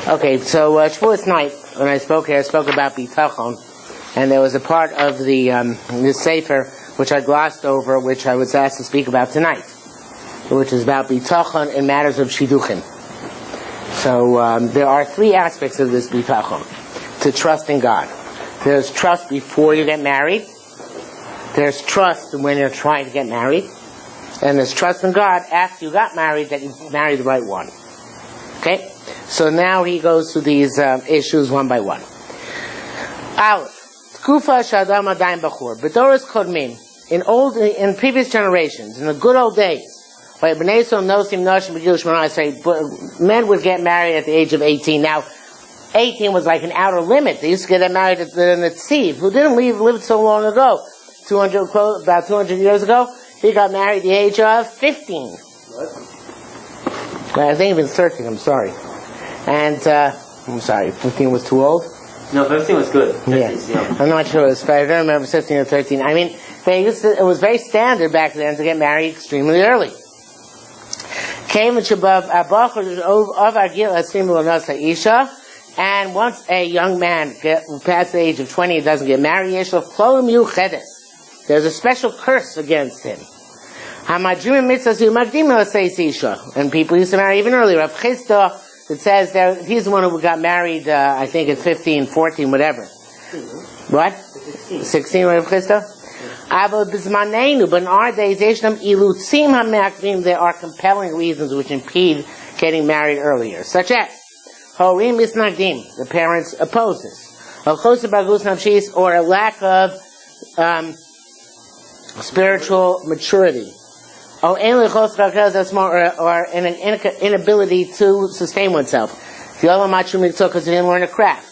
Okay, so Shavuos night, when I spoke here, I spoke about Bitachon, and there was a part of the Sefer which I glossed over, which I was asked to speak about tonight, which is about Bitachon in matters of Shidduchim. So there are three aspects of this Bitachon: to trust in God. There's trust before you get married. There's trust when you're trying to get married. And there's trust in God after you got married that you married the right one. Okay? So now he goes through these issues one by one. Aleph. Tkufa shadam adayim bachur. B'doros kodmin. In previous generations, in the good old days, men would get married at the age of 18. Now, 18 was like an outer limit. They used to get married at the Netziv, who didn't live so long ago. About 200 years ago. He got married at the age of 15. What? I think even 13, I'm sorry. And, I'm sorry, 15 was too old? No, 15 was good. 15, yeah. I'm not sure, but I don't remember 15 or 13. I mean, it was very standard back then to get married extremely early. And once a young man past the age of 20 and doesn't get married, there's a special curse against him. And people used to marry even earlier. Rav Chisda, it says that he's the one who got married, I think at 15, 14, whatever. What? 16, Rav Chisda? But in our days, there are compelling reasons which impede getting married earlier, such as the parents oppose this, or a lack of spiritual maturity, or an inability to sustain oneself. Because they didn't learn a craft.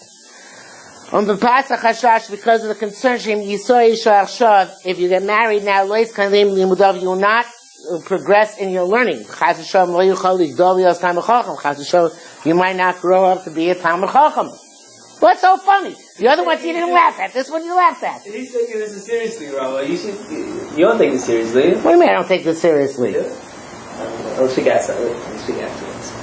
Because of the concern, if you get married now, you will not progress in your learning. You might not grow up to be a Talmid Chacham. What's so funny? The other ones you didn't laugh at. This one you laughed at. He's taking this seriously, Rabbi. You don't take this seriously. What do you mean I don't take this seriously? Let's speak afterwards.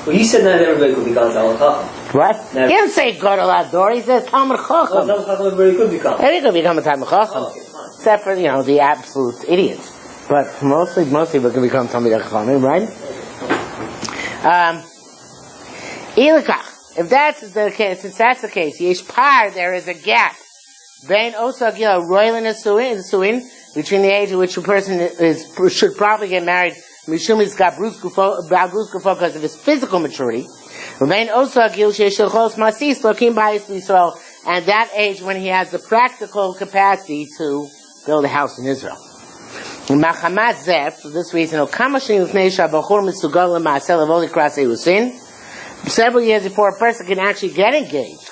Well, you said not everybody could become Talmid Chacham. What? He didn't say Gadol Hador. He says Talmid Chacham. Talmid Chacham everybody could become. Everybody could become a Talmid Chacham. Okay, except for, the absolute idiots. But most people can become Talmid Chacham, right? If that's the case, since that's the case, there is a gap. Between the age at which a person should probably get married, because of his physical maturity, and that age when he has the practical capacity to build a house in Israel. For this reason, several years before a person can actually get engaged,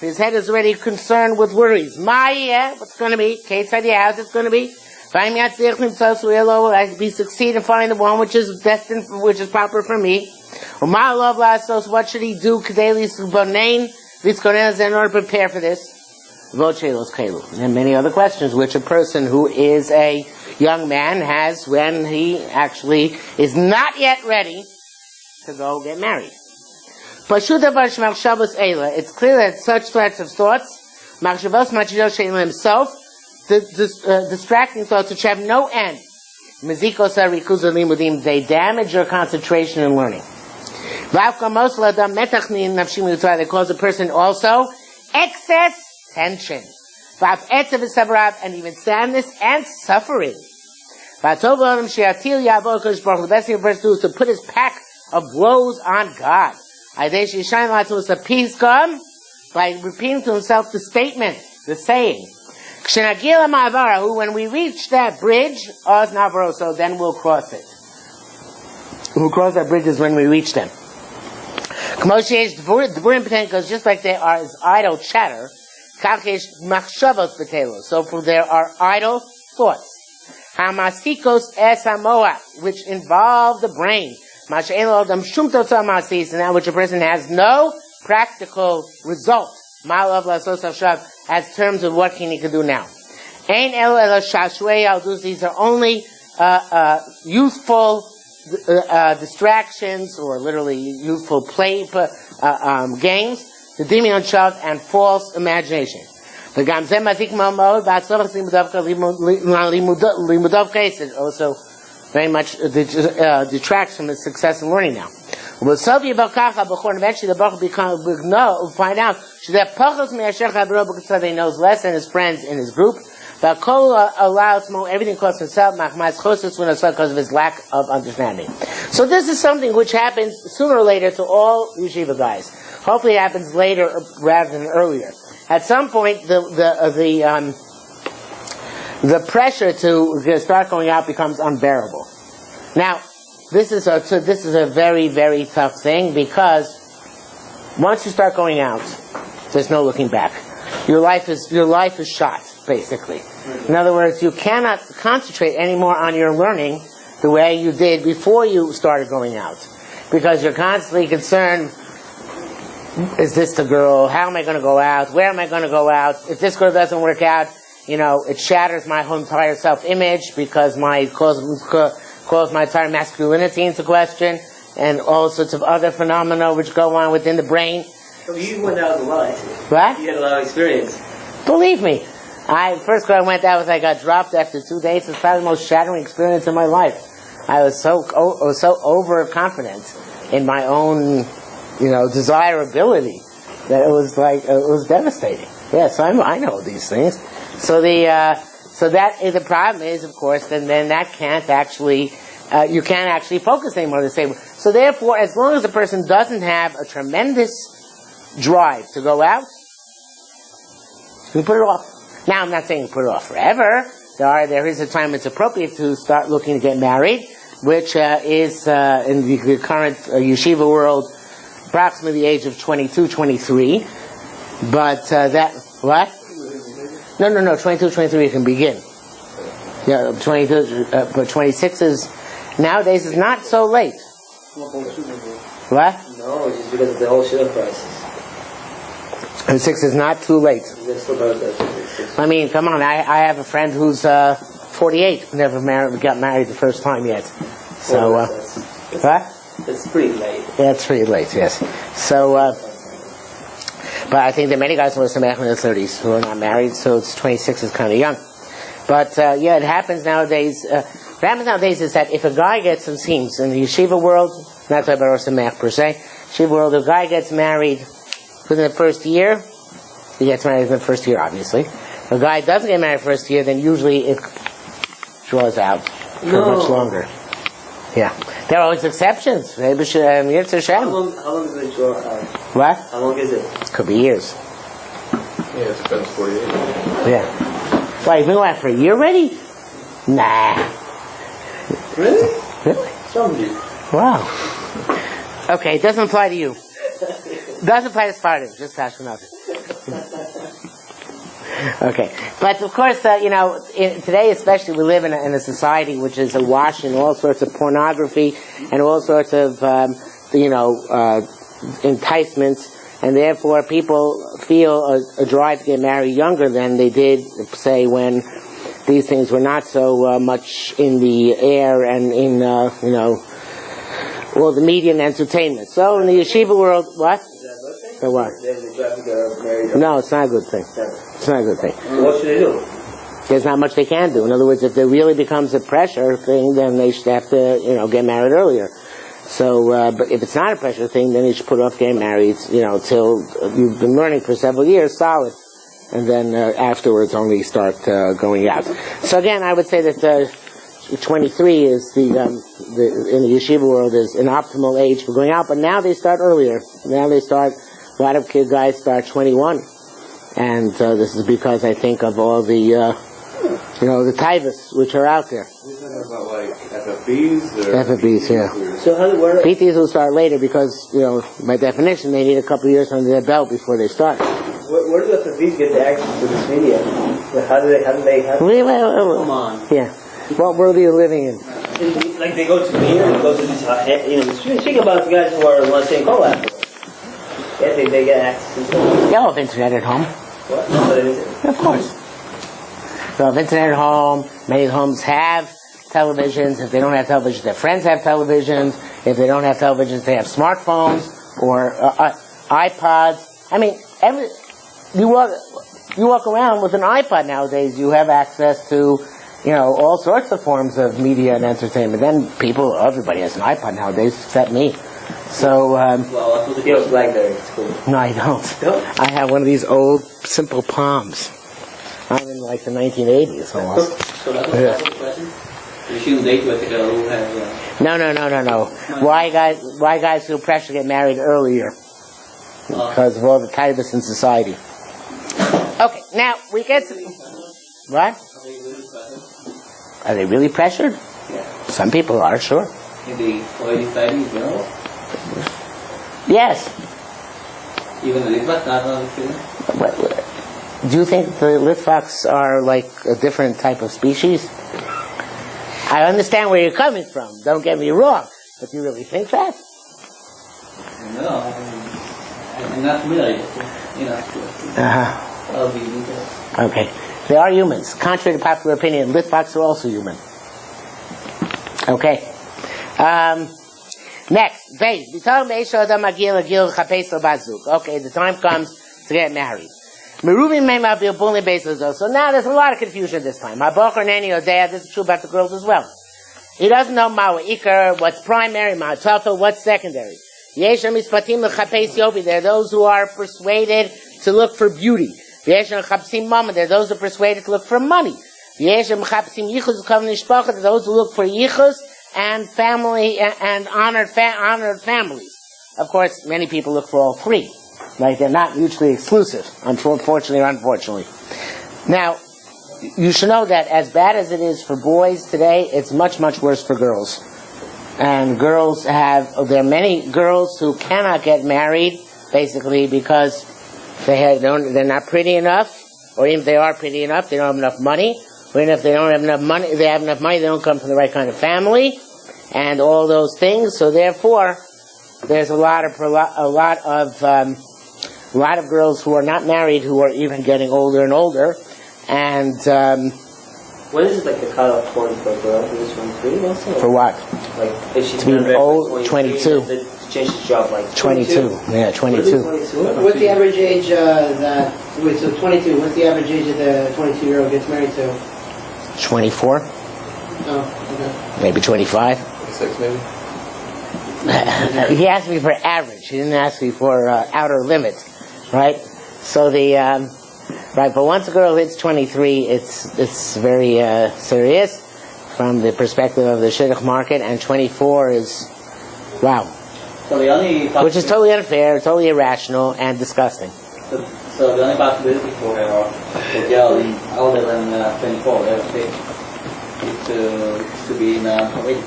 his head is already concerned with worries. What's going to be? How's it going to be? I be succeed and find the one which is destined, which is proper for me. What should he do in order to prepare for this? And many other questions which a person who is a young man has when he actually is not yet ready to go get married. It's clear that such types of thoughts, himself, distracting thoughts which have no end, they damage your concentration in learning. They cause a person also excess tension, and even sadness and suffering. The best thing a person do is to put his pack of woes on God. By repeating to himself the statement, the saying, when we reach that bridge, so then we'll cross it. We'll cross that bridge is when we reach them. Because just like there is idle chatter, so there are idle thoughts, which involve the brain, and that which a person has no practical result as terms of what he can do now. These are only youthful distractions, or literally youthful play games, the dimion child, and false imagination. Also very much detracts from his success in learning now. And eventually the Baruch will find out that he knows less than his friends in his group. Everything costs himself because of his lack of understanding. So this is something which happens sooner or later to all yeshiva guys. Hopefully it happens later rather than earlier. At some point, the pressure to start going out becomes unbearable. Now, this is a very, very tough thing, because once you start going out, there's no looking back. Your life is shot, basically. In other words, you cannot concentrate anymore on your learning the way you did before you started going out, because you're constantly concerned: is this the girl? How am I going to go out? Where am I going to go out? If this girl doesn't work out, it shatters my whole entire self-image, because calls my entire masculinity into question, and all sorts of other phenomena which go on within the brain. So you went out a lot. What? You had a lot of experience. Believe me, first girl I went out with, I got dropped after 2 days. It's probably the most shattering experience in my life. I was so overconfident in my own, desirability, that it was devastating. Yes, I know these things. So the problem is, of course, then that can't actually, you can't actually focus anymore the same way. So therefore, as long as the person doesn't have a tremendous drive to go out, you put it off. Now, I'm not saying put it off forever. There is a time it's appropriate to start looking to get married, which is in the current yeshiva world, approximately the age of 22, 23. But what? No, 22, 23 you can begin. Yeah, 22, but 26 nowadays is not so late. What? No, it's just because of the whole sugar prices. 26 is not too late. I mean, come on, I have a friend who's 48, never got married the first time yet. So, what? It's pretty late. Yeah, it's pretty late, yes. So, but I think there are many guys who are in their 30s who are not married, so it's 26 is kind of young. But, it happens nowadays. What happens nowadays is that if a guy gets, it seems, in the yeshiva world, not talking about Rosh Hashanah per se, yeshiva world, if a guy gets married within the first year, he gets married in the first year, obviously. If a guy doesn't get married first year, then usually it draws out for much longer. Yeah. There are always exceptions. How long does it draw out? What? How long is it? Could be years. Yeah, it depends 48. Yeah. Why, you've been going out for a year already? Nah. Really? Really? What's wrong with you? Wow. Okay, it doesn't apply to you. It doesn't apply to Spartans, just Ashkenazim. Okay. But of course, today especially we live in a society which is awash in all sorts of pornography and all sorts of, enticements, and therefore people feel a drive to get married younger than they did, say, when these things were not so much in the air and in, all the media and entertainment. So in the yeshiva world, what? For what? No, it's not a good thing. It's not a good thing. What should they do? There's not much they can do. In other words, if there really becomes a pressure thing, then they should have to, get married earlier. So, but if it's not a pressure thing, then you should put off getting married, till you've been learning for several years, solid, and then afterwards only start going out. So again, I would say that 23 is in the yeshiva world is an optimal age for going out, but now they start earlier. Now they start. A lot of guys start 21, and this is because I think of all the, the taivas which are out there. You're talking about like FFBs? FFBs, yeah. So how do you work? PTs will start later because, by definition, they need a couple of years under their belt before they start. Where do FFBs get the access to this media? How do they? Come on. Yeah. What world are you living in? Like they go to Meir and go to these, speaking about the guys who are want to stay in Cole afterwards. Yeah, they get access to it. You have internet at home. What? No, Of course. So have internet at home. Many homes have televisions. If they don't have televisions, their friends have televisions. If they don't have televisions, they have smartphones or iPods. I mean, you walk around with an iPod nowadays. You have access to, all sorts of forms of media and entertainment. Then everybody has an iPod nowadays, except me. So, you have BlackBerry. It's cool. no, I don't. No? I have one of these old, simple Palms. I'm in like the 1980s almost. So that's the question? You shouldn't date with a girl who has... No. Why guys feel pressure to get married earlier? Because of all the tightness in society. Okay, now we get to... What? Are they really pressured? Yeah. Some people are, sure. In the early 30s, Yes. Even the Litva's not on the feeling? Do you think the Litvaks are like a different type of species? I understand where you're coming from, don't get me wrong, but do you really think that? No, I'm not familiar. I'll be interested. Okay. They are humans. Contrary to popular opinion, Litvaks are also human. Okay. Next. Okay, the time comes to get married. So now there's a lot of confusion this time. This is true about the girls as well. He doesn't know what's primary, what's secondary. There are those who are persuaded to look for beauty. There are those who are persuaded to look for money. There are those who look for yichus and family and honored families. Of course, many people look for all three. Like, they're not mutually exclusive, unfortunately or unfortunately. Now, you should know that as bad as it is for boys today, it's much, much worse for girls. And there are many girls who cannot get married, basically because they're not pretty enough, or even if they are pretty enough, they don't have enough money, or even if they don't have enough money, they have enough money, they don't come from the right kind of family, and all those things. So therefore, there's a lot of girls who are not married who are even getting older and older, and What is it like the cutoff point for a girl? Is this 23 also? for what? Like, if she's To be been old, 22. Then change the job like 22. Yeah, 22. What's the average age so 22, what's the average age of the 22-year-old gets married to? 24, Oh, maybe 25. 6 maybe? He asked me for average. He didn't ask me for outer limits, right? So but once a girl hits 23, it's very serious from the perspective of the shidduch market, and 24 is, wow. So the only Which is totally unfair, totally irrational, and disgusting. So the only possibility for her, the girl older than 24, is to be in a wedding.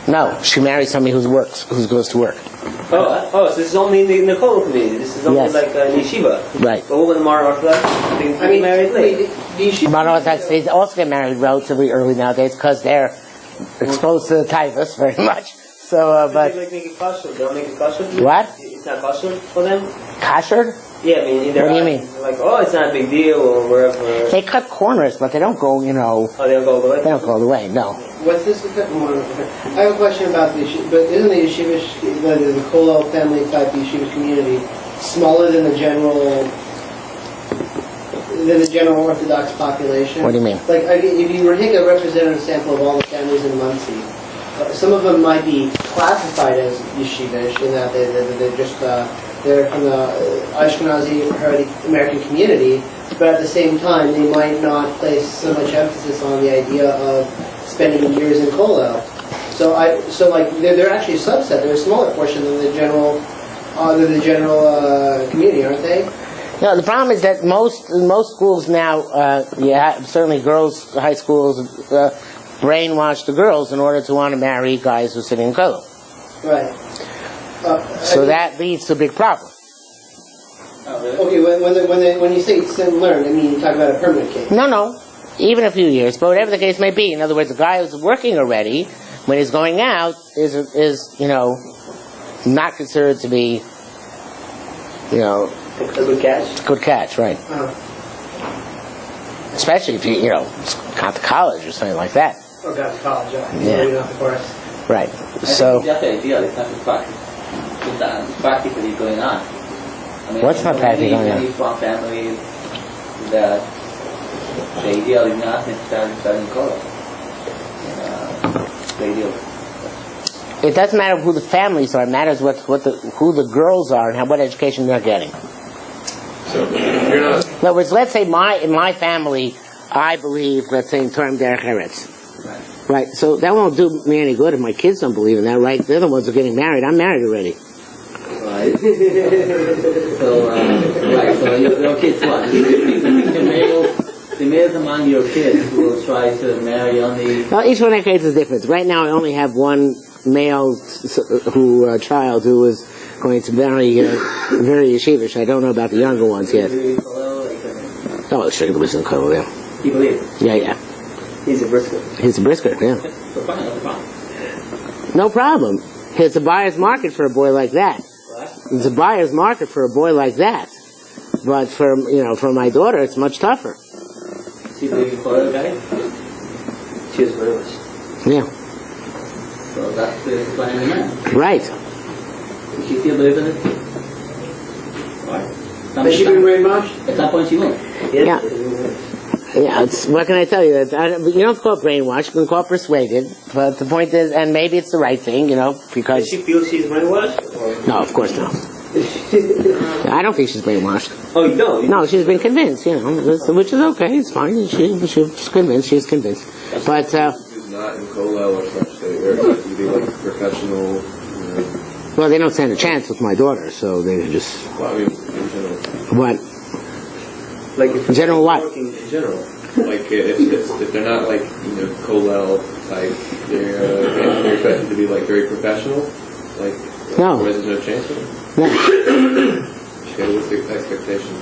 No, she marries somebody who goes to work. So this is only in the Kollel community. This is only like an yeshiva. Right. But women are Orthodox, they get married late. Mono-Orthodox, they also get married relatively early nowadays because they're exposed to the typhus very much. So, but... They make it kosher. They don't make it kosher? What? It's not kosher for them? Kosher? Yeah, I mean, in their What do you eyes, mean? they're like, it's not a big deal, or wherever. They cut corners, but they don't go, They don't go all the way? they don't go all the way, no. What's this? I have a question about the yeshiva, but isn't the yeshiva, the Kollel family type yeshiva community smaller than the general Orthodox population? What do you mean? Like, if you were to take a representative sample of all the families in Muncie, some of them might be classified as yeshivish in that they're from the Ashkenazi American community, but at the same time they might not place so much emphasis on the idea of spending years in Kollel. So they're actually a subset. They're a smaller portion than the general community, aren't they? No, the problem is that most schools now, certainly girls, high schools, brainwash the girls in order to want to marry guys who sit in kollel. Right. So that leads to a big problem. Okay, when you say sit and learn, I mean you talk about a permanent case. No, even a few years, but whatever the case may be. In other words, a guy who's working already, when he's going out, is not considered to be, A good catch? good catch, right? Uh-huh. Especially if you gone to college or something like that. Or got to college, Yeah. so you know, of course. Right. I think So, it's just the idea, it's not practically going on. I mean, What's not practically going on? Many strong families that the ideal is not necessarily studying college. The ideal. it doesn't matter who the families are. It matters who the girls are and what education they're getting. So you're not. In other words, let's say in my family, I believe, let's say, in Torah Derech Eretz. Right. So that won't do me any good if my kids don't believe in that, right? They're the ones who are getting married. I'm married already. Right. So your kids what? The males among your kids will try to marry only. Well, each one of their kids is different. Right now, I only have one male child who is going to marry very yeshivish. I don't know about the younger ones yet. Oh, it's strictly listen to Kotel, yeah. You believe? Yeah. He's a brisker. He's a brisker, yeah. So fine, no problem. No problem. It's a buyer's market for a boy like that. It's a buyer's market for a boy like that. But for my daughter, it's much tougher. She believing for the guy? She is very much. Yeah. So that's the plan of the man. Right. She still believes in it? Why? Has she been brainwashed? At some point she won't. Yeah. Yeah, what can I tell you? You don't call it brainwashed, you can call it persuaded. But the point is, and maybe it's the right thing, because... Does she feel she's brainwashed? No, of course not. I don't think she's brainwashed. Oh, you don't? No, she's been convinced, which is okay, it's fine. She's convinced. But, Who's not in Kollel or such, they're to be like professional. well, they don't stand a chance with my daughter, so they just... Well, I mean, in general. What? Like if In general, what? In general. Like if they're not like Kollel type, they're expected to be like very professional. Like No. There's no chance for them. No. Okay, what's the expectation?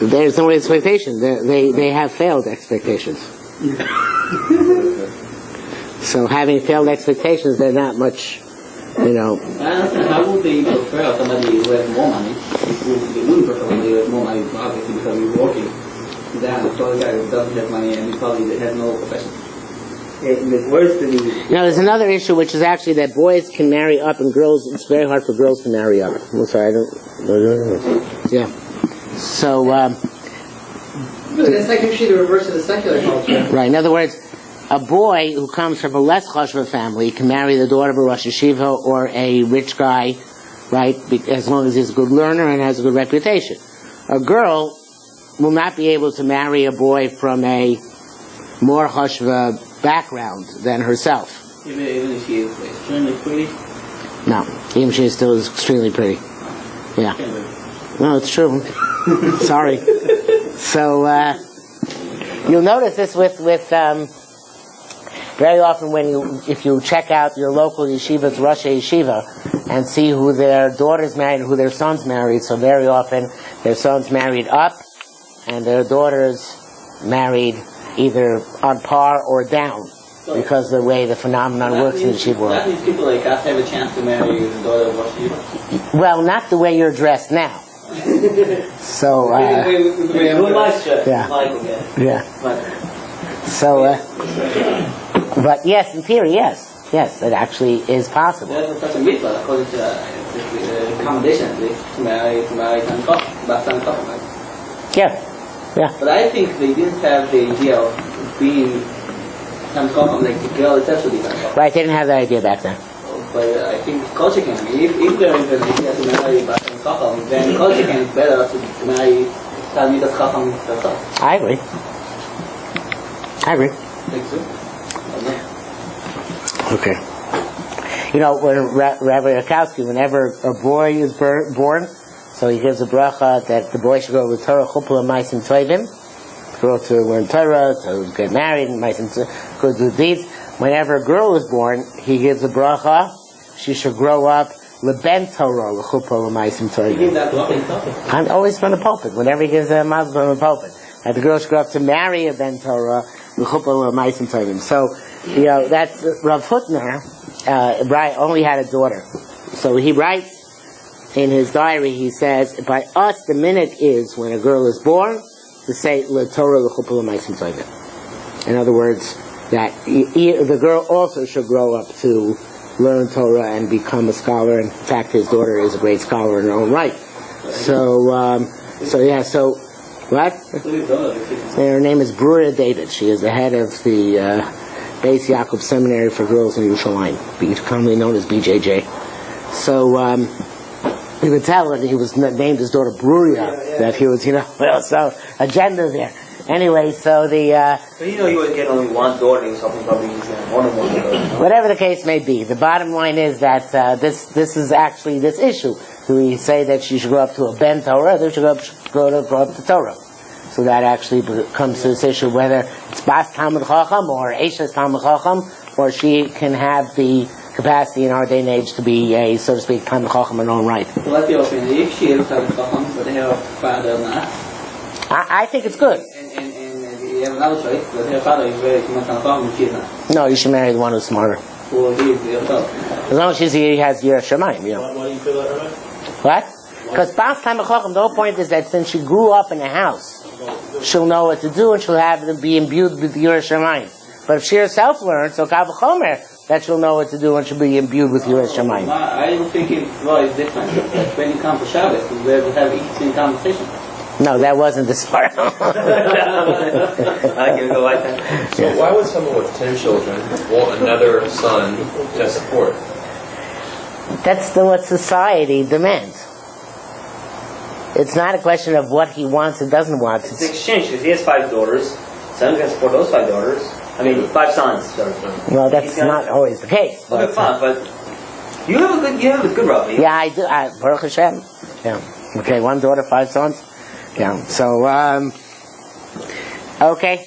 There's no expectation. They have failed expectations. So having failed expectations, they're not much, I understand. How would they prefer somebody who has more money? They wouldn't prefer somebody who has more money, obviously, because he's working. Than a tall guy who doesn't have money and he probably has no profession. Where's the news? Now, there's another issue, which is actually that boys can marry up and girls, it's very hard for girls to marry up. I'm sorry, I don't... Yeah. So, It's like usually the reverse of the secular culture. right, in other words, a boy who comes from a less chashva family can marry the daughter of a Rosh Yeshiva or a rich guy, right, as long as he's a good learner and has a good reputation. A girl will not be able to marry a boy from a more chashva background than herself. Even if she is extremely pretty? No, even she still is extremely pretty. Yeah. No, it's true. Sorry. So, you'll notice this with very often if you check out your local yeshiva's Rosh Yeshiva and see who their daughters married and who their sons married, so very often their sons married up and their daughters married either on par or down because of the way the phenomenon works in the yeshiva world. That means people like us have a chance to marry the daughter of Rosh Yeshiva. Well, not the way you're dressed now. So, Who my stress? Yeah. Michael, yeah. Michael. So, but yes, in theory, yes, it actually is possible. There's such a mitzvah according to the accommodation to marry some couple, right? Yeah. But I think they didn't have the idea of being some couple, like the girl itself should be some couple. Right, they didn't have that idea back then. But I think culture can be. If there is an idea to marry some couple, then culture can is better to marry Talmidas Chacham themselves. I agree. Think so? Okay. When Rabbi Rakowski, whenever a boy is born, so he gives a bracha that the boy should go with Torah Chupla Maisim Toivim, grow to learn Torah, to get married, and Maisim go do deeds. Whenever a girl is born, he gives a bracha, she should grow up Leben Torah Chupla Maisim You give Toivim. that bracha in Torah. I'm always from the pulpit. Whenever he gives a mazel from the pulpit, and the girl should grow up to marry a Ben Torah L'chupla Maisim Toivim. So, that's Rav Hutner. Only had a daughter, so he writes in his diary. He says, "By us, the minute is when a girl is born to say Le Torah L'chupla Maisim Toivim." In other words, that the girl also should grow up to learn Torah and become a scholar. In fact, his daughter is a great scholar in her own right. So what? Her name is Brura David. She is the head of the Beis Yaakov Seminary for Girls in Yerushalayim, commonly known as BJJ. So you could tell that he was named his daughter Bruria, that he was, so agenda there. Anyway, so the... So you would get only one daughter or something, probably more than one daughter. Whatever the case may be, the bottom line is that this is actually this issue. Do we say that she should grow up to a Ben Torah, or she should grow up to Torah? So that actually comes to this issue whether it's Bas Talmud Chacham or Eishes Talmud Chacham, or she can have the capacity in our day and age to be a, so to speak, Talmud Chacham in her own right. So what's your opinion? If she is Talmud Chacham, but her father not? I think it's good. And you have another choice, but her father is very Talmud Chacham and she is not. No, you should marry the one who's smarter. Well, he is yourself. As long as he has Yiras Shamayim, Why do you feel that, Rabbi? What? Because Bas Talmud Chacham, the whole point is that since she grew up in a house, she'll know what to do and she'll have to be imbued with Yiras Shamayim. But if she herself learns, so Kal V'chomer, that she'll know what to do and she'll be imbued with Yiras Shamayim. I don't think it's different. When you come to Shabbos, we have interesting conversation. No, that wasn't the part. I can go like that. So why would someone with 10 children want another son to support? That's what society demands. It's not a question of what he wants and doesn't want. It's an exchange, because he has 5 daughters. Son's going to support those 5 daughters. 5 sons. Sorry. Well, that's not always the case. Okay, fine, but you have a good Rabbi. Yeah, I do. Baruch Hashem. Yeah. Okay, 1 daughter, 5 sons. Yeah. So, okay.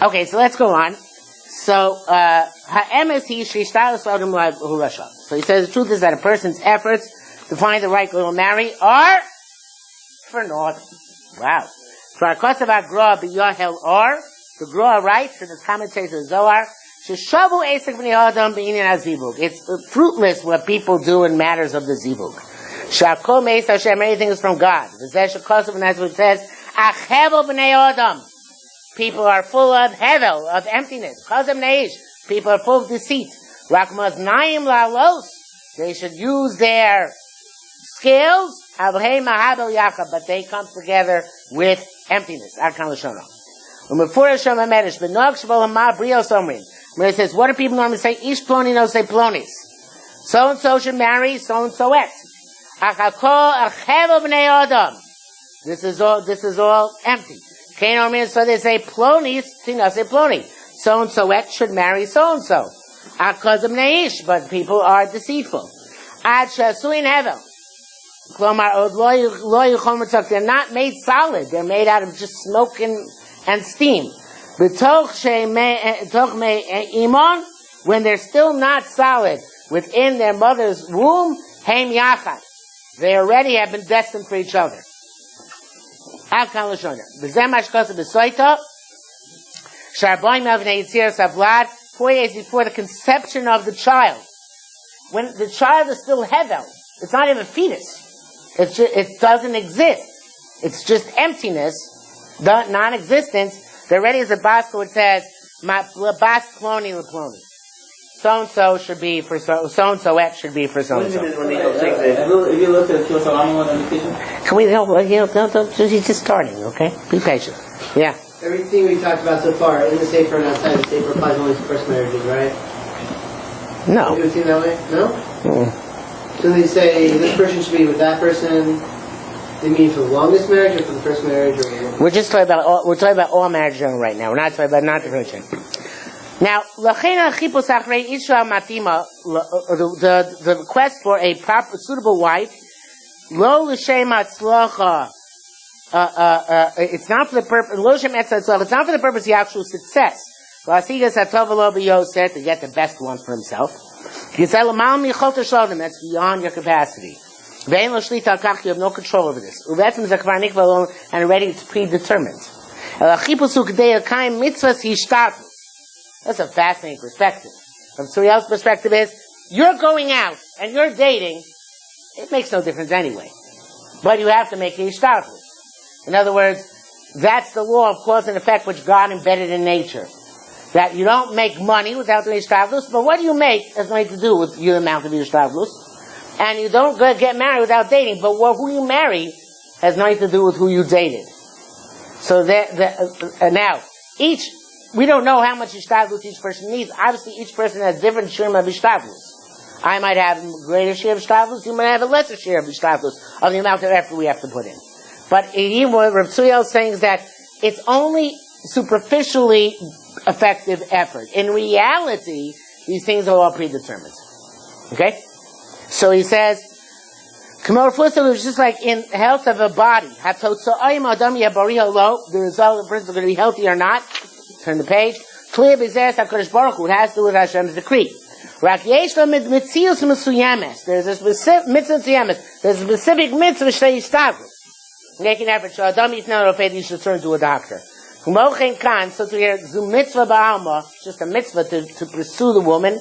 Okay, so let's go on. So, so he says the truth is that a person's efforts to find the right girl to marry are for naught. Wow. For our Kosav Groa b'Yahel or the Groa writes in the commentator of Zohar, Sheshavu Esek b'nei Adam b'inyan hazivug. It's fruitless what people do in matters of the zivug. Shakol meis Hashem, everything is from God. V'zeh shekosav, and that's what it says. Achevel b'nei Adam. People are full of hevel, of emptiness. Chazam neish. People are full of deceit. Rakmaz naim lalos. They should use their skills. Avhei mahabel yachab, but they come together with emptiness. Arkan l'shona. Umefura shoma medish. Benog shvol hama brios omrin. Where it says, what do people normally say? Ish ploni no say plonis. So and so should marry so and so et. Achakol achevel b'nei adam. This is all empty. So they say plonis, tina say ploni. So and so et should marry so and so. Akazim neish, but people are deceitful. Ad shasuin hevel. Klomar od lo yichol mitzvah. They're not made solid. They're made out of just smoke and steam. B'toch me imon, when they're still not solid within their mother's womb, heim yachad. They already have been destined for each other. Before the conception of the child. When the child is still hevel, it's not even a fetus. It doesn't exist. It's just emptiness, non-existence. There already is a basket which says, bas ploni leploni. So-and-so should be for so-and-so et should be for so-and-so. If you look at your education. Can we help? Don't, he's just starting, okay? Be patient. Yeah. Everything we talked about so far, in the Sefer and outside the Sefer, applies only to first marriages, right? No. You see it that way? No? Mm. So they say, this person should be with that person. They mean for the longest marriage or for the first marriage? Or we're talking about all marriage right now. We're not talking about not differentiating. Now, the quest for a proper, suitable wife, it's not for the purpose. It's not for the purpose of the actual success. To get the best one for himself. That's beyond your capacity. You have no control over this. And already it's predetermined. That's a fascinating perspective. From Suriel's perspective is, you're going out and you're dating, it makes no difference anyway. But you have to make a ishtarchus. In other words, that's the law of cause and effect which God embedded in nature. That you don't make money without doing ishtahdus, but what you make has nothing to do with the amount of your ishtahdus. And you don't get married without dating, but who you marry has nothing to do with who you dated. So now, we don't know how much ishtadlus each person needs. Obviously, each person has different share of ishtadlus. I might have a greater share of ishtadlus, you might have a lesser share of ishtadlus of the amount of effort we have to put in. But even what Rav Tzuyel is saying is that it's only superficially effective effort. In reality, these things are all predetermined. Okay? So he says, Kamar is just like in health of a body. The result of the person is going to be healthy or not. Turn the page. Clear Bezes HaKadosh Baruch Hu. It has to do with Hashem's decree. There's a specific mitzvah. There's a specific mitzvah shtei yishtadlu. Make an effort. Adam is not afraid you should turn to a doctor. So to hear mitzvah ba'alma, just a mitzvah to pursue the woman.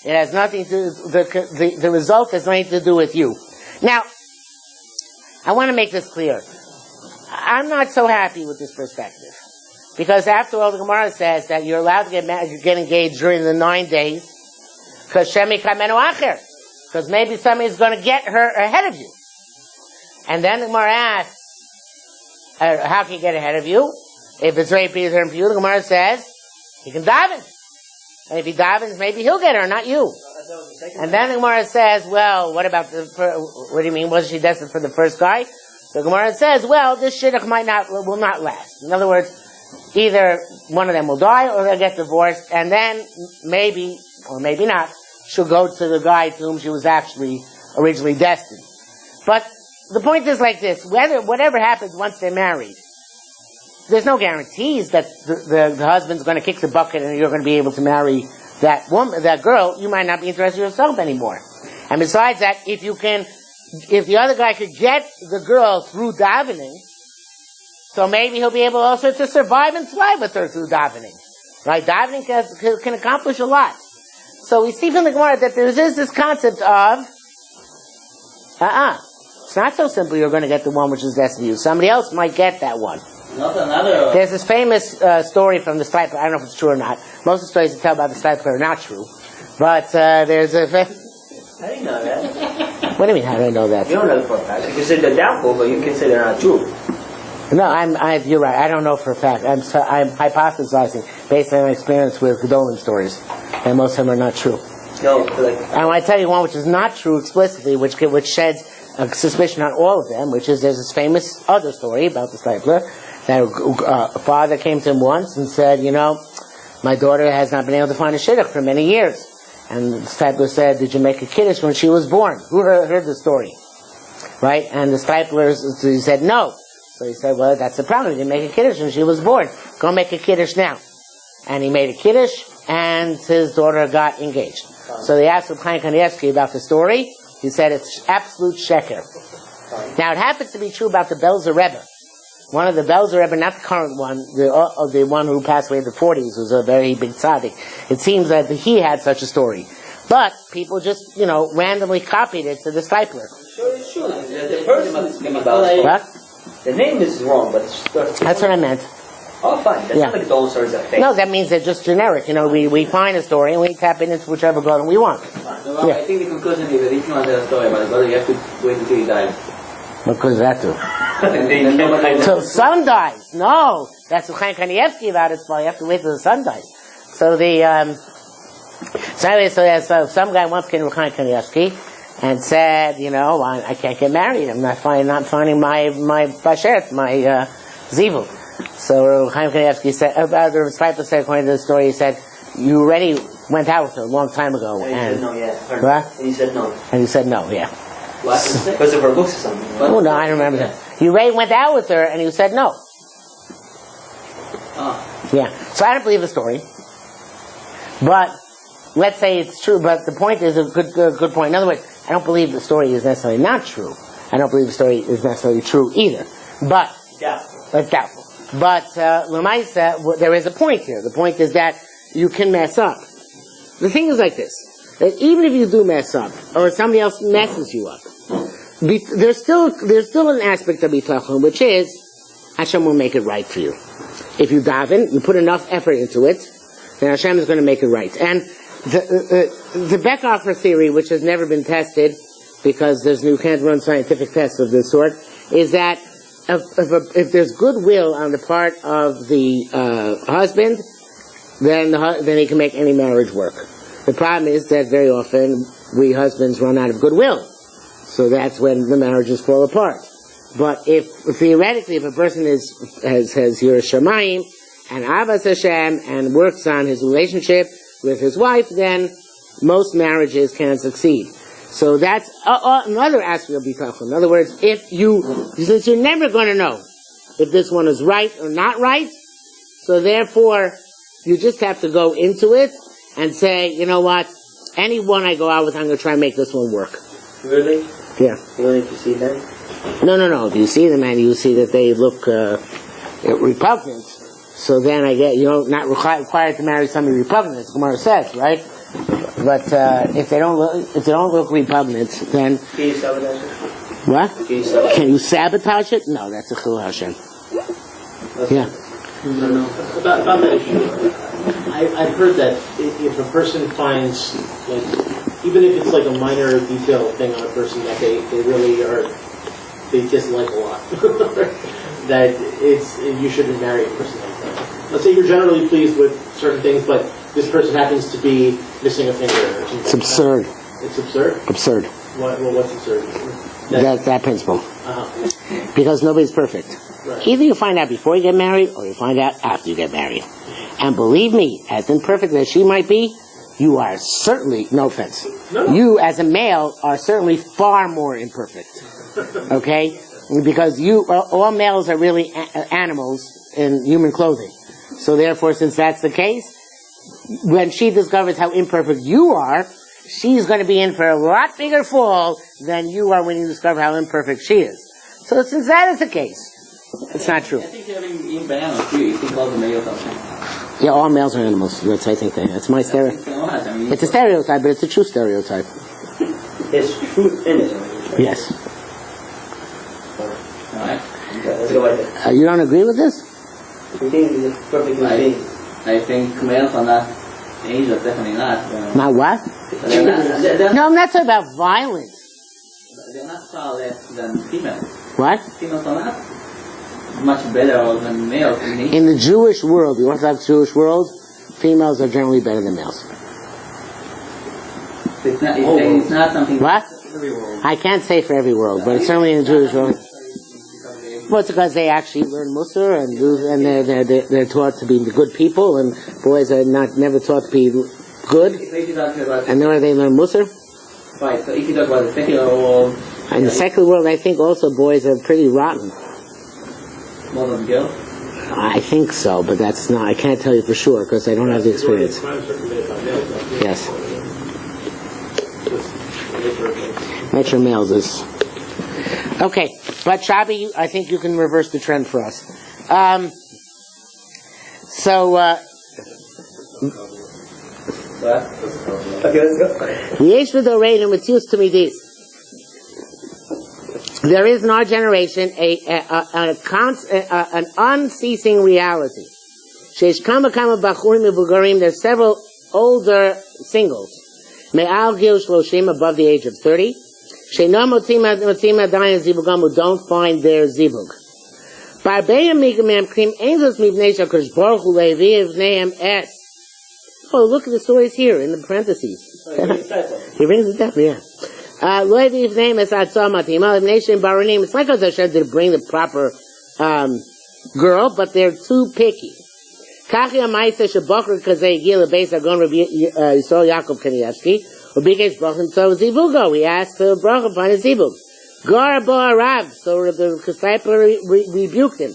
It has nothing to the result has nothing to do with you. Now, I want to make this clear. I'm not so happy with this perspective. Because after all, the Gemara says that you're allowed to get married, you get engaged during the 9 days, because maybe somebody's going to get her ahead of you. And then the Gemara asks, how can you get ahead of you? If it's very predetermined for you, the Gemara says, he can daven. And if he davens, maybe he'll get her, not you. And then the Gemara says, well, what about what do you mean? Wasn't she destined for the first guy? The Gemara says, well, this shidduch will not last. In other words, either one of them will die or they'll get divorced, and then maybe, or maybe not, she'll go to the guy to whom she was actually originally destined. But the point is like this, whatever happens once they're married, there's no guarantees that the husband's going to kick the bucket and you're going to be able to marry that woman, that girl. You might not be interested in yourself anymore. And besides that, if the other guy could get the girl through davening, so maybe he'll be able also to survive and thrive with her through davening. Right? Davening can accomplish a lot. So we see from the Gemara that there is this concept of, it's not so simple you're going to get the one which is destined for you. Somebody else might get that one. There's this famous story from the Stipler. I don't know if it's true or not. Most of the stories that tell about the Stipler are not true. But there's a... How do you know that? What do you mean, how do I know that? You don't know for a fact. You consider they're doubtful, but you consider they're not true. No, you're right. I don't know for a fact. I'm hypothesizing based on my experience with Gedolim stories. And most of them are not true. No, and I tell you one which is not true explicitly, which sheds a suspicion on all of them, which is there's this famous other story about the Stipler, that a father came to him once and said, my daughter has not been able to find a shidduch for many years. And the Stipler said, did you make a kiddush when she was born? Who heard the story? Right? And the Stipler, he said, no. So he said, well, that's the problem. He didn't make a kiddush when she was born. Go make a kiddush now. And he made a kiddush, and his daughter got engaged. So they asked Chaim Kanievsky about the story. He said it's absolute sheker. Now it happens to be true about the Belzer Rebbe. One of the Belzer Rebbe, not the current one, the one who passed away in the 40s, was a very big tzaddik. It seems that he had such a story. But people just, randomly copied it to the Stipler. Sure, it's true. The person is speaking about what? The name is wrong, but that's what I meant. Oh, fine. That's not like those stories are fake. No, that means they're just generic. We find a story and we tap it into whichever golden we want. No, I think the conclusion is that if you want to tell a story about a brother, you have to wait until he dies. What does that do? So son dies. No, that's what Chaim Kanievsky about it. So you have to wait till the son dies. So so some guy once came to Chaim Kanievsky and said, I can't get married. I'm not finding my bashert, my zivul. So Chaim Kanievsky said, the Stipler said, according to the story, he said, you already went out with her a long time ago. And he said no, yeah. What? And he said no. And he said no, yeah. Because of her looks or something. Right? Oh, no, I don't remember that. You already went out with her and you said no. Yeah. So I don't believe the story. But let's say it's true, but the point is a good point. In other words, I don't believe the story is necessarily not true. I don't believe the story is necessarily true either. But it's doubtful. But Lamaisa, there is a point here. The point is that you can mess up. The thing is like this, that even if you do mess up, or somebody else messes you up, there's still an aspect of bitachon, which is Hashem will make it right for you. If you daven, you put enough effort into it, then Hashem is going to make it right. And the Beckhofer theory, which has never been tested, because you can't run scientific tests of this sort, is that if there's goodwill on the part of the husband, then he can make any marriage work. The problem is that very often we husbands run out of goodwill, so that's when the marriages fall apart. But if theoretically, if a person has Yiras Shamayim and Avas Hashem and works on his relationship with his wife, then most marriages can succeed. So that's another aspect of bitachon. In other words, since you're never going to know if this one is right or not right, so therefore you just have to go into it and say, you know what, anyone I go out with, I'm going to try and make this one work. Really? Yeah. You don't need to see them? No. If you see them and you see that they look repugnant, so then not required to marry somebody repugnant, as Gemara says, right? But if they don't look repugnant, then Can you sabotage it? what? Can you sabotage it? Can you sabotage it? No, that's a chilul Hashem. Yeah. No. About that issue, I've heard that if a person finds, like, even if it's like a minor detail thing on a person that they dislike a lot, that you shouldn't marry a person like that. Let's say you're generally pleased with certain things, but this person happens to be missing a finger or something. It's absurd. It's absurd? Absurd. What's absurd? That principle. Uh-huh. Because nobody's perfect. Right. Either you find out before you get married, or you find out after you get married. And believe me, as imperfect as she might be, you are certainly, no offense, you as a male are certainly far more imperfect. Okay? Because all males are really animals in human clothing. So therefore, since that's the case, when she discovers how imperfect you are, she's going to be in for a lot bigger fall than you are when you discover how imperfect she is. So since that is the case, it's not true. I think in bananas too, you think all the males are something. Yeah, all males are animals. That's, I think, that's my stereotype. It's a stereotype, but it's a true stereotype. There's truth in it. Yes. Alright. Okay, let's go right there. You don't agree with this? You think it's perfectly being? I think males are not angels, definitely not. Not what? They're No, I'm not talking about violence. not far less than females. What? Females are not much better than males in nature. In the Jewish world, the Orthodox Jewish world, females are generally better than males. It's not something. What? I can't say for every world, but it's certainly in the Jewish world. Well, it's because they actually learn Musar and they're taught to be good people, and boys are never taught to be good. And where they learn Musar. Right. So if you talk about the secular world, In the secular world, I think also boys are pretty rotten. more than girls. I think so, but that's not. I can't tell you for sure because I don't have the experience. Yes. Nature males is okay, but Shabi, I think you can reverse the trend for us. Okay, let's go. Yesh v'dorein and mitzius tamidis. There is in our generation an unceasing reality. There's several older singles, me'al gil shloshim, above the age of 30, who don't find their zibug. Oh, look at the stories here in the parentheses. He brings it down, yeah. It's like Hashem did bring the proper girl, but they're too picky. He asked for a bracha upon his zibug. Gar ba rav, so the disciple rebuked him.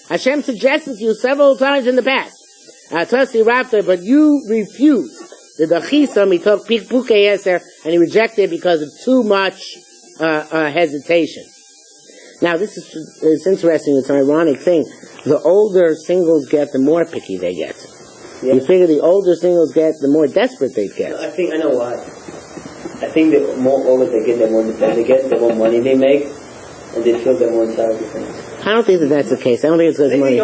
Hashem suggested to you several times in the past. But you refused. The dachisam, he took pukei eser, and he rejected because of too much hesitation. Now, it's interesting. It's an ironic thing. The older singles get, the more picky they get. Yeah. You figure the older singles get, the more desperate they get. I think I know why. I think the more older they get, the more independent they get, the more money they make, and they feel the more self-defense. I don't think that that's the case. I don't think it's because of money.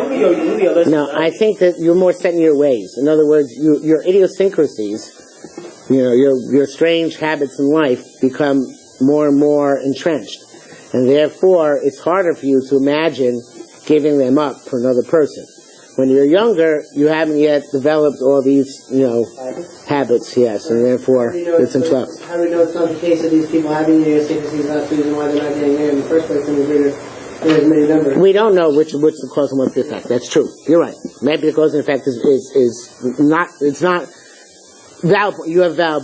No, I think that you're more set in your ways. In other words, your idiosyncrasies, your strange habits in life become more and more entrenched. And therefore, it's harder for you to imagine giving them up for another person. When you're younger, you haven't yet developed all these, habits, yes, and therefore it's in flux. How do we know it's not the case that these people having the idiosyncrasies is not the reason why they're not getting married in the first place when there's as many numbers? We don't know which the cause and what's the effect. That's true. You're right. Maybe the cause and effect is not, it's not valid. You have valid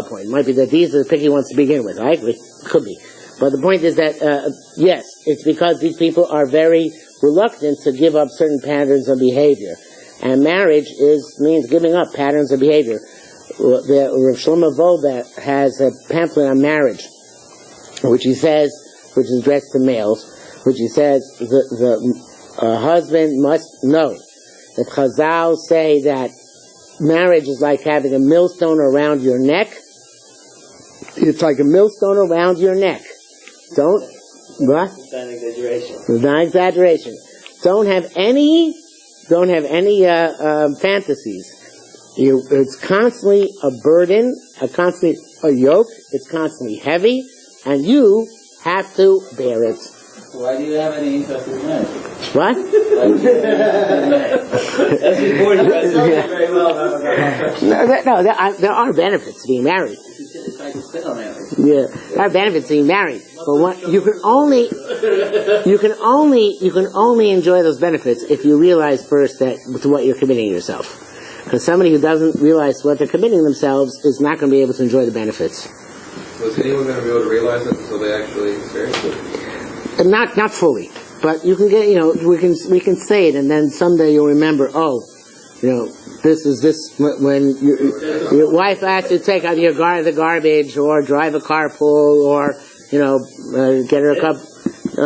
point. It might be that these are the picky ones to begin with. I agree. Could be. But the point is that, yes, it's because these people are very reluctant to give up certain patterns of behavior. And marriage means giving up patterns of behavior. Rav Shlomo Volbe has a pamphlet on marriage, which he says, which is addressed to males, which he says the husband must know that Chazal say that marriage is like having a millstone around your neck. It's like a millstone around your neck. What? It's not an exaggeration. It's not exaggeration. Don't have any fantasies. It's constantly a burden, constantly a yoke. It's constantly heavy, and you have to bear it. Why do you have any interest in marriage? What? That's important. That's very well. No, there are benefits to being married. You try to stay on marriage. Yeah, there are benefits to being married, but you can only enjoy those benefits if you realize first that to what you're committing yourself. Because somebody who doesn't realize what they're committing themselves is not going to be able to enjoy the benefits. So is anyone going to be able to realize it until they actually experience it? Not fully, but you can get, we can say it, and then someday you'll remember. This is when your wife asks you to take out the garbage, or drive a carpool, or get her a cup.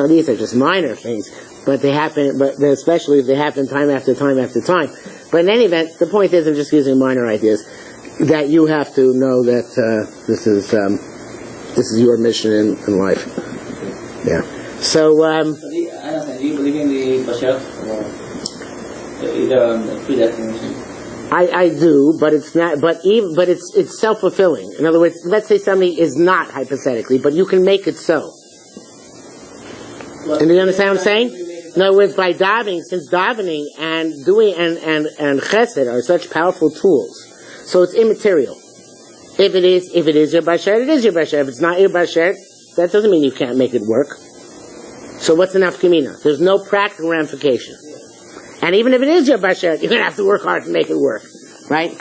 These are just minor things, but they happen. But especially if they happen time after time after time. But in any event, the point is, I'm just using minor ideas that you have to know that this is your mission in life. Yeah. So, do you believe in the Bashar or predestination? I do, but it's not. But it's self-fulfilling. In other words, let's say something is not hypothetically, but you can make it so. And do you understand what I'm saying? In other words, by davening, since davening and doing and chesed are such powerful tools, so it's immaterial. If it is your Bashar, it is your Bashar. If it's not your Bashar, that doesn't mean you can't make it work. So what's the nafkamina? There's no practical ramification. And even if it is your Bashar, you're going to have to work hard to make it work. Right?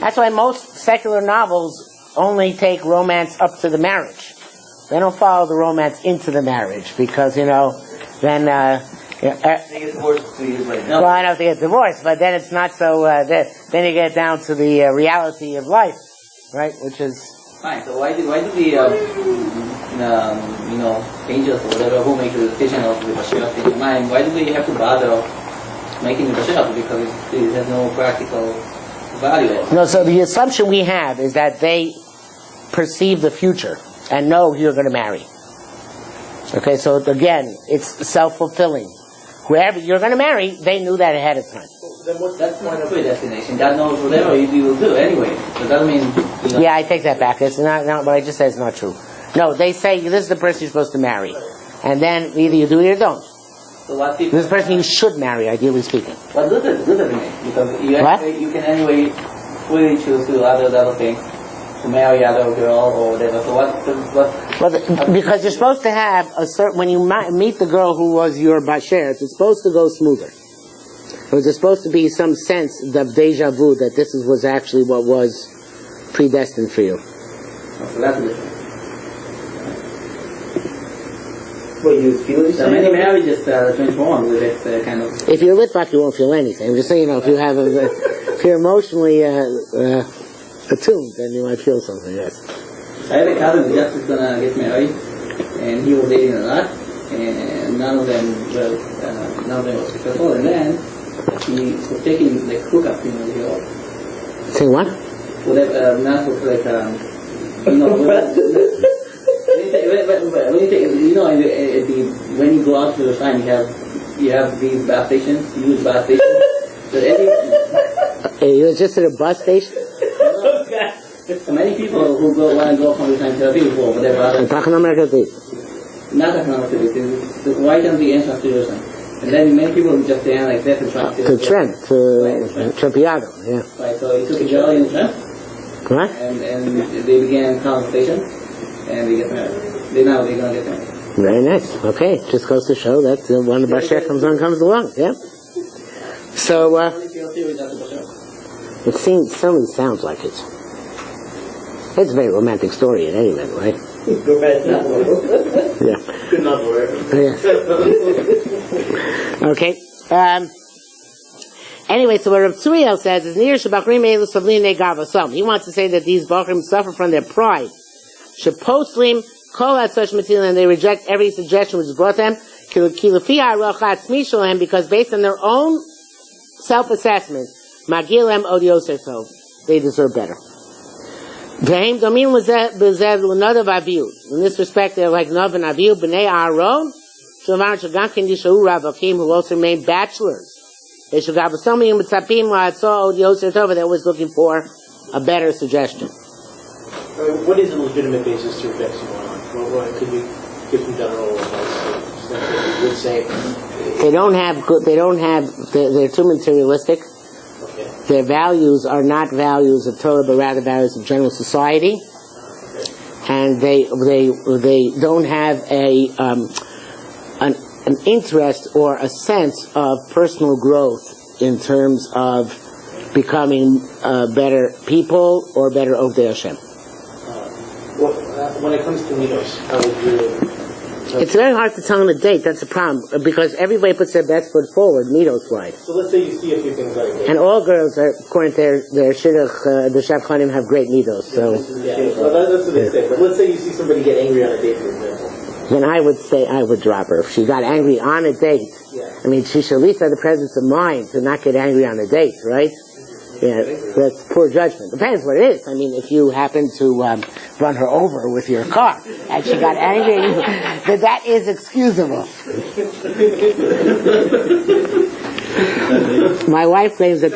That's why most secular novels only take romance up to the marriage. They don't follow the romance into the marriage because, then... They get divorced 2 years later. Well, I don't think it's divorced, but then it's not so... then you get down to the reality of life, right? Which is... Fine, so why do the... angels or whatever who make the decision of the Bashar in your mind, why do they have to bother making the Bashar? Because it has no practical value. No, so the assumption we have is that they perceive the future and know who you're going to marry. Okay, so again, it's self-fulfilling. Whoever you're going to marry, they knew that ahead of time. That's not predestination. God knows whatever you will do anyway. So that means... Yeah, I take that back. It's not what I just said is not true. No, they say this is the person you're supposed to marry. And then either you do it or you don't. So what people... This is the person you should marry, ideally speaking. What does it mean? Because you can anyway freely choose to other things. To marry other girl or whatever. So what? Well, because you're supposed to have a certain... When you meet the girl who was your Bashar, it's supposed to go smoother. There's supposed to be some sense of deja vu that this was actually what was predestined for you. So that's the difference. What, you feel it? So many marriages transform with it kind of... If you're Litvak, you won't feel anything. I'm just saying, if you have if you're emotionally attuned, then you might feel something, yes. I had a cousin who just was going to get married, and he was dating a lot, and none of them were successful, and then he was taking like hookup, Say what? Whatever, not like you know, when you go out to the sign, you have these bus stations, huge bus stations. So You was just at a bus station? so many people who want to go from the time to the people for their bus. Not economic activity. Right on the entrance to Jerusalem. And then many people just stand like that and try To Trent, to Trempiago, yeah. Right, so he took a jelly in the Trent, What? and they began conversation, and they get married. They're going to get married. Very nice. Okay, just goes to show that when the Bashar comes along, yeah. So, it certainly sounds like it. It's a very romantic story in any event, right? Yeah. Good enough for it. Yeah. Okay. Anyway, so what Rav Tzuriel says is, Nir Shabachrim Elu Savlin Negavasom. He wants to say that these Bachrim suffer from their pride. Shapostlim Kol at such material, and they reject every suggestion which is brought them. Because based on their own self-assessment, Magilem Od Yosef Tov, they deserve better. In this respect, they're like Nov and Avihu, B'nai Aaron, who also remain bachelors. They should have some of them that was looking for a better suggestion. What is a legitimate basis to reject someone? What could you give some general advice? You would say they're too materialistic. okay. Their values are not values of Torah, but rather values of general society. And they don't have an interest or a sense of personal growth in terms of becoming better people or better Ovdei Hashem. When it comes to midos, how would you? It's very hard to tell on a date. That's a problem because everybody puts their best foot forward, midos wise. So let's say you see a few things like that. And all girls, are, according to their shidduch, the shafchanim have great midos. So Well, that's what they say. But let's say you see somebody get angry on a date, for example. then I would say I would drop her if she got angry on a date. Yeah. I mean, she should at least have the presence of mind to not get angry on a date, right? Yeah, that's poor judgment. Depends what it is. I mean, if you happen to run her over with your car and she got angry, then that is excusable. My wife claims that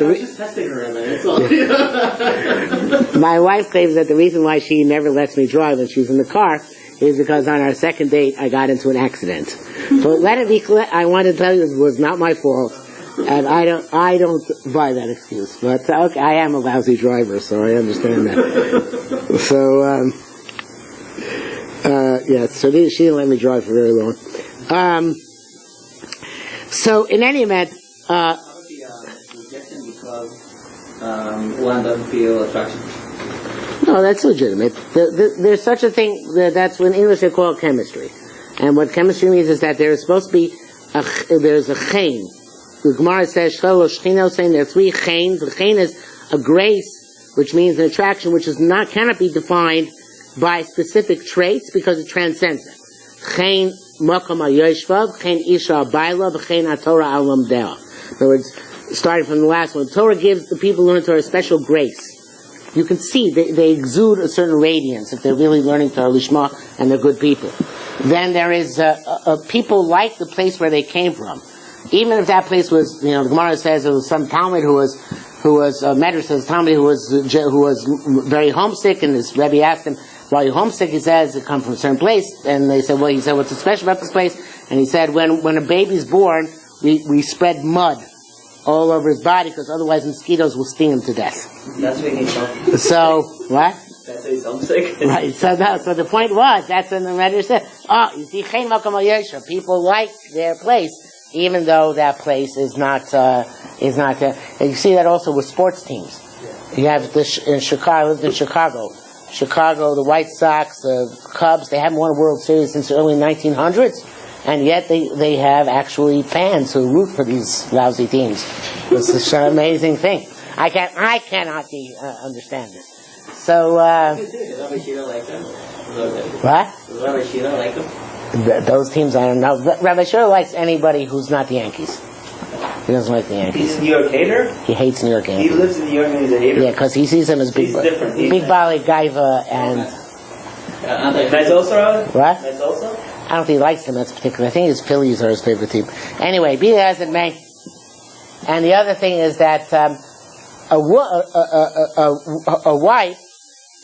my wife claims that the reason why she never lets me drive when she's in the car is because on our second date I got into an accident. But let it be clear, I want to tell you it was not my fault. And I don't buy that excuse. But okay, I am a lousy driver, so I understand that. So, so she didn't let me drive for very long. So in any event, rejection because one doesn't feel attraction. No, that's legitimate. There's such a thing that's what in English they call chemistry, and what chemistry means is that there is supposed to be there's a chen. The Gemara says, saying there are three chains. The chain is a grace, which means an attraction which cannot be defined by specific traits because it transcends it. Chain makam hayoshvav, chain isha baila, chain atorah alamdea. In other words, starting from the last one, Torah gives the people who learn Torah a special grace. You can see they exude a certain radiance if they're really learning Torah Lishma and they're good people. Then there is people like the place where they came from. Even if that place was, the Gemara says it was some Talmud who was Medrash says Talmud who was very homesick, and his Rebbe asked him, "Why are you homesick?" He says, "It comes from a certain place." And they said, "Well," he said, "What's so special about this place?" And he said, "When a baby's born, we spread mud all over his body because otherwise mosquitoes will sting him to death." That's what he's talking. So what? That's why he's homesick. Right. So the point was that's when the Medrash said, "Oh, you see, Chain Makam HaYosher, people like their place." Even though that place is not there. And you see that also with sports teams. You have in Chicago, I lived in Chicago, the White Sox, the Cubs, they haven't won a World Series since the early 1900s. And yet they have actually fans who root for these lousy teams. It's such an amazing thing. I cannot understand this. So, Rabbi Shira like them? what? Does Rabbi Shira like them? Those teams, I don't know. But Rabbi Shur likes anybody who's not the Yankees. He doesn't like the Yankees. He's a New York hater? He hates New York He Yankees. lives in New York and he's a hater? Yeah, because he sees them as big, He's different. big Bali Gaiva and Nice also, Robin? What? Nice also? I don't think he likes them. That's particular. I think his Phillies are his favorite team. Anyway, be that as it may. And the other thing is that a wife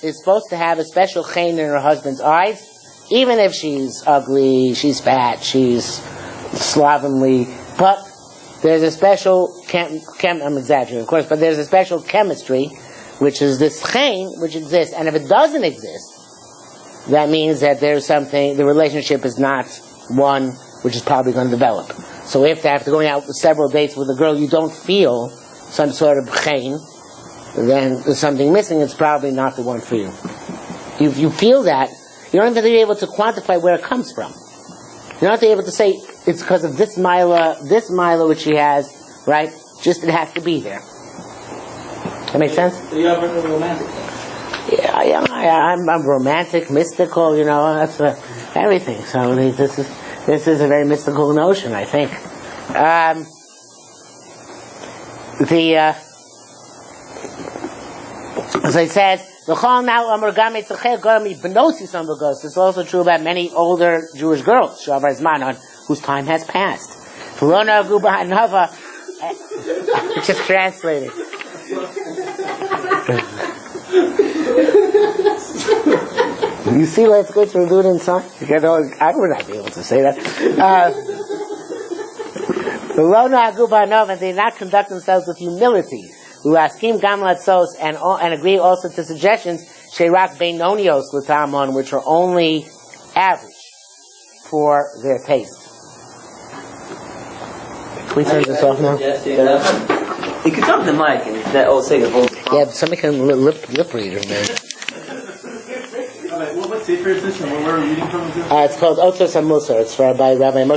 is supposed to have a special chen in her husband's eyes, even if she's ugly, she's fat, she's slovenly. But there's a special I'm exaggerating, of course, but there's a special chemistry, which is this chen, which exists. And if it doesn't exist, that means that there's something, the relationship is not one which is probably going to develop. So if after going out with several dates with a girl you don't feel some sort of chen, then there's something missing, it's probably not the one for you. If you feel that, you don't have to be able to quantify where it comes from. You're not able to say it's because of this mila which she has, right? Just it has to be there. That makes sense? So you are very romantic. Yeah, I'm romantic, mystical, that's everything. So this is a very mystical notion, I think. As I said, it's also true about many older Jewish girls, whose time has passed. Just translating. You see what's good to do it inside? I would not be able to say that. And they not conduct themselves with humility. And agree also to suggestions, which are only average for their taste. Can we turn this off now? You can talk to the mic and that say the whole thing. Yeah, but somebody can lip read it, man. What sefer is this and where are we reading from? It's called Otos HaMusar. It's by Rabbi Moshe.